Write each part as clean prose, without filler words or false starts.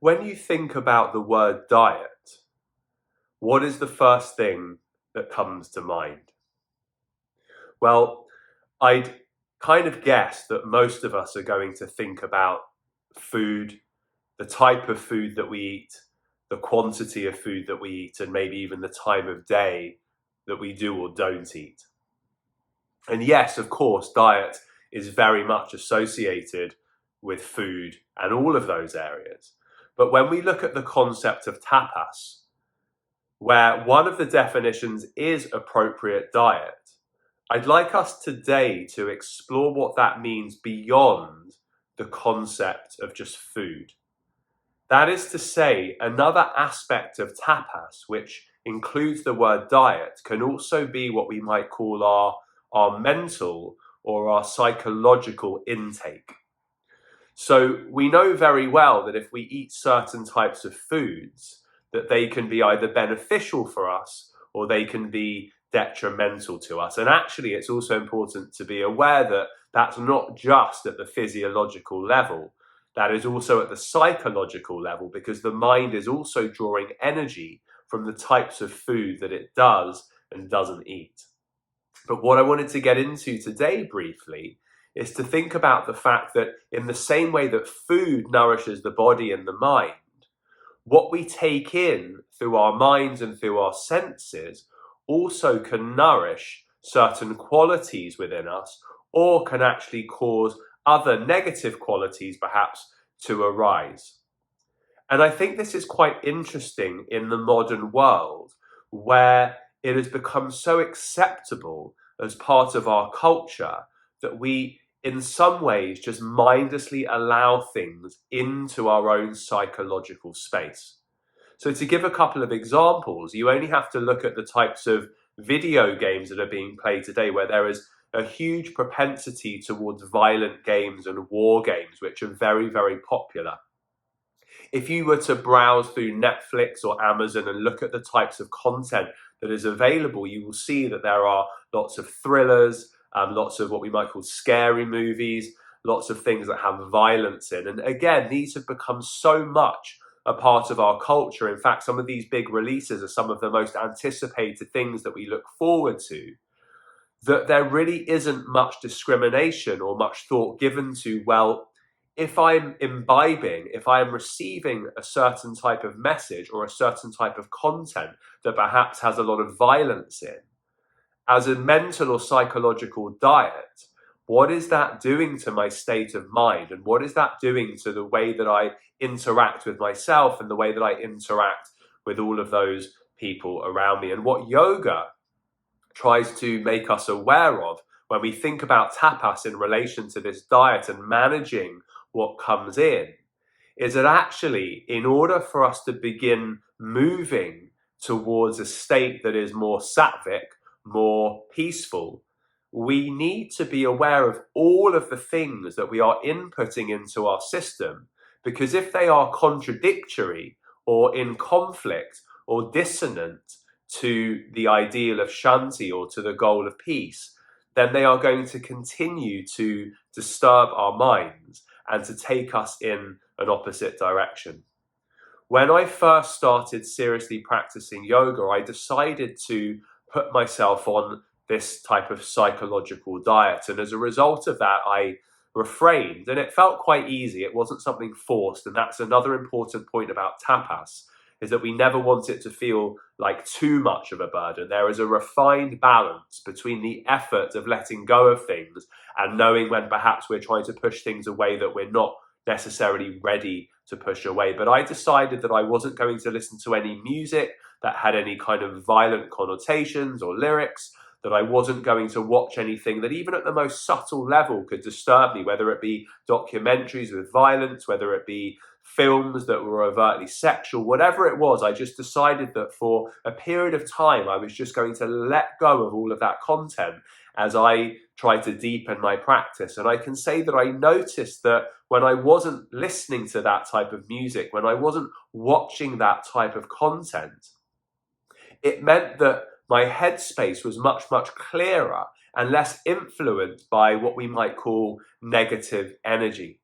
When you think about the word diet, what is the first thing that comes to mind? Well, I'd kind of guess that most of us are going to think about food, the type of food that we eat, the quantity of food that we eat, and maybe even the time of day that we do or don't eat. And yes, of course, diet is very much associated with food and all of those areas. But when we look at the concept of tapas, where one of the definitions is appropriate diet, I'd like us today to explore what that means beyond the concept of just food. That is to say, another aspect of tapas, which includes the word diet, can also be what we might call our mental or our psychological intake. So we know very well that if we eat certain types of foods, that they can be either beneficial for us or they can be detrimental to us. And actually, it's also important to be aware that that's not just at the physiological level, that is also at the psychological level, because the mind is also drawing energy from the types of food that it does and doesn't eat. But what I wanted to get into today briefly is to think about the fact that in the same way that food nourishes the body and the mind, what we take in through our minds and through our senses also can nourish certain qualities within us, or can actually cause other negative qualities perhaps to arise. And I think this is quite interesting in the modern world, where it has become so acceptable as part of our culture that we, in some ways, just mindlessly allow things into our own psychological space. So to give a couple of examples, you only have to look at the types of video games that are being played today, where there is a huge propensity towards violent games and war games, which are very, very popular. If you were to browse through Netflix or Amazon and look at the types of content that is available, you will see that there are lots of thrillers, lots of what we might call scary movies, lots of things that have violence in. And again, these have become so much a part of our culture. In fact, some of these big releases are some of the most anticipated things that we look forward to, that there really isn't much discrimination or much thought given to, well, if I'm imbibing, if I am receiving a certain type of message or a certain type of content that perhaps has a lot of violence in, as a mental or psychological diet, what is that doing to my state of mind? And what is that doing to the way that I interact with myself and the way that I interact with all of those people around me? And what yoga tries to make us aware of when we think about tapas in relation to this diet and managing what comes in, is that actually, in order for us to begin moving towards a state that is more sattvic, more peaceful, we need to be aware of all of the things that we are inputting into our system, because if they are contradictory or in conflict or dissonant to the ideal of shanti or to the goal of peace, then they are going to continue to disturb our minds and to take us in an opposite direction. When I first started seriously practicing yoga, I decided to put myself on this type of psychological diet. And as a result of that, I refrained, and it felt quite easy. It wasn't something forced. And that's another important point about tapas, is that we never want it to feel like too much of a burden. There is a refined balance between the effort of letting go of things and knowing when perhaps we're trying to push things away that we're not necessarily ready to push away. But I decided that I wasn't going to listen to any music that had any kind of violent connotations or lyrics, that I wasn't going to watch anything that even at the most subtle level could disturb me, whether it be documentaries with violence, whether it be films that were overtly sexual, whatever it was. I just decided that for a period of time, I was just going to let go of all of that content as I tried to deepen my practice. And I can say that I noticed that when I wasn't listening to that type of music, when I wasn't watching that type of content, it meant that my headspace was much, much clearer and less influenced by what we might call negative energy.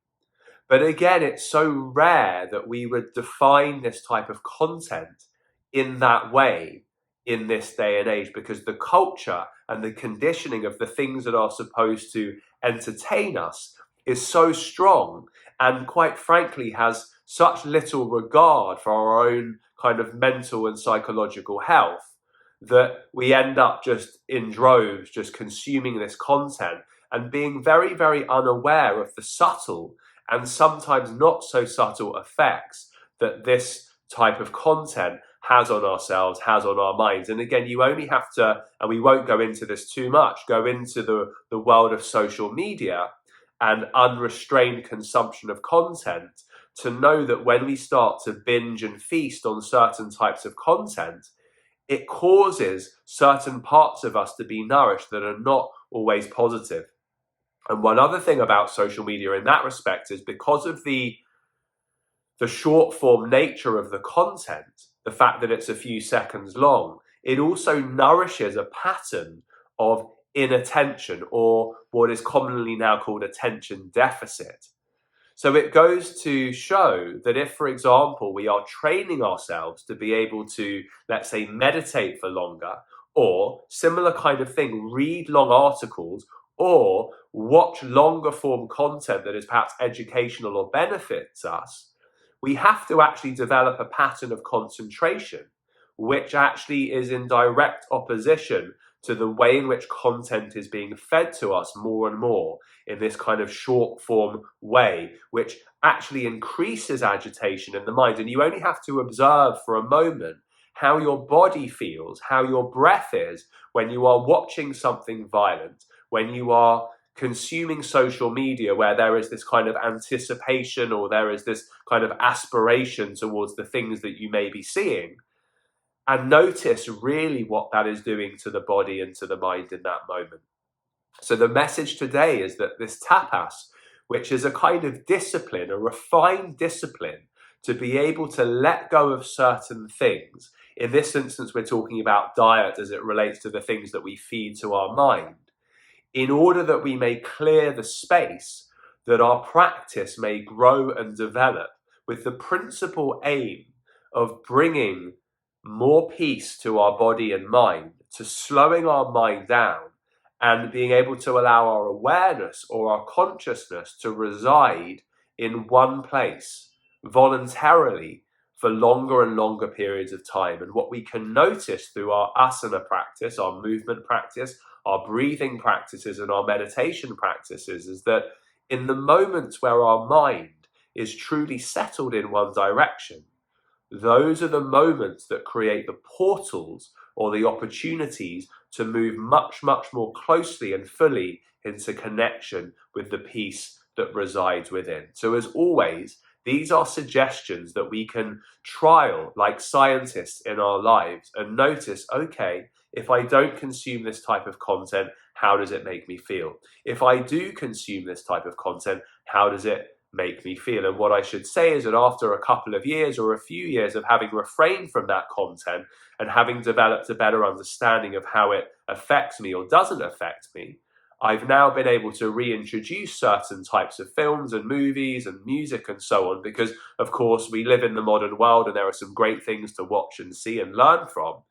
But again, it's so rare that we would define this type of content in that way in this day and age, because the culture and the conditioning of the things that are supposed to entertain us is so strong, and quite frankly has such little regard for our own kind of mental and psychological health, that we end up just in droves just consuming this content and being very, very unaware of the subtle and sometimes not so subtle effects that this type of content has on ourselves, has on our minds. And again, you only have to, and we won't go into this too much, go into the world of social media and unrestrained consumption of content to know that when we start to binge and feast on certain types of content, it causes certain parts of us to be nourished that are not always positive. And one other thing about social media in that respect is because of the short form nature of the content, the fact that it's a few seconds long, it also nourishes a pattern of inattention, or what is commonly now called attention deficit. So it goes to show that if, for example, we are training ourselves to be able to, let's say, meditate for longer, or similar kind of thing, read long articles, or watch longer form content that is perhaps educational or benefits us, we have to actually develop a pattern of concentration, which actually is in direct opposition to the way in which content is being fed to us more and more in this kind of short form way, which actually increases agitation in the mind. And you only have to observe for a moment how your body feels, how your breath is when you are watching something violent, when you are consuming social media where there is this kind of anticipation or there is this kind of aspiration towards the things that you may be seeing. And notice really what that is doing to the body and to the mind in that moment. So the message today is that this tapas, which is a kind of discipline, a refined discipline to be able to let go of certain things. In this instance, we're talking about diet as it relates to the things that we feed to our mind, in order that we may clear the space that our practice may grow and develop with the principal aim of bringing more peace to our body and mind, to slowing our mind down and being able to allow our awareness or our consciousness to reside in one place voluntarily for longer and longer periods of time. And what we can notice through our asana practice, our movement practice, our breathing practices and our meditation practices is that in the moments where our mind is truly settled in one direction, those are the moments that create the portals or the opportunities to move much, much more closely and fully into connection with the peace that resides within. So as always, these are suggestions that we can trial like scientists in our lives and notice, okay, if I don't consume this type of content, how does it make me feel? If I do consume this type of content, how does it make me feel? And what I should say is that after a couple of years or a few years of having refrained from that content and having developed a better understanding of how it affects me or doesn't affect me, I've now been able to reintroduce certain types of films and movies and music and so on, because of course we live in the modern world and there are some great things to watch and see and learn from.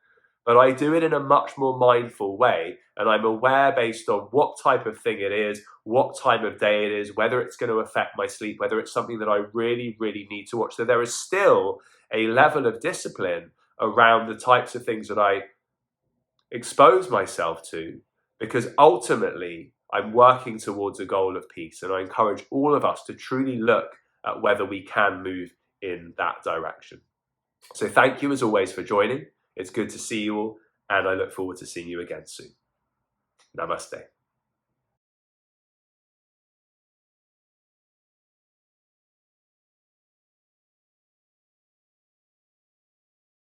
But I do it in a much more mindful way, and I'm aware based on what type of thing it is, what time of day it is, whether it's going to affect my sleep, whether it's something that I really, really need to watch. So there is still a level of discipline around the types of things that I expose myself to, because ultimately I'm working towards a goal of peace. And I encourage all of us to truly look at whether we can move in that direction. So thank you as always for joining. It's good to see you all, and I look forward to seeing you again soon. Namaste.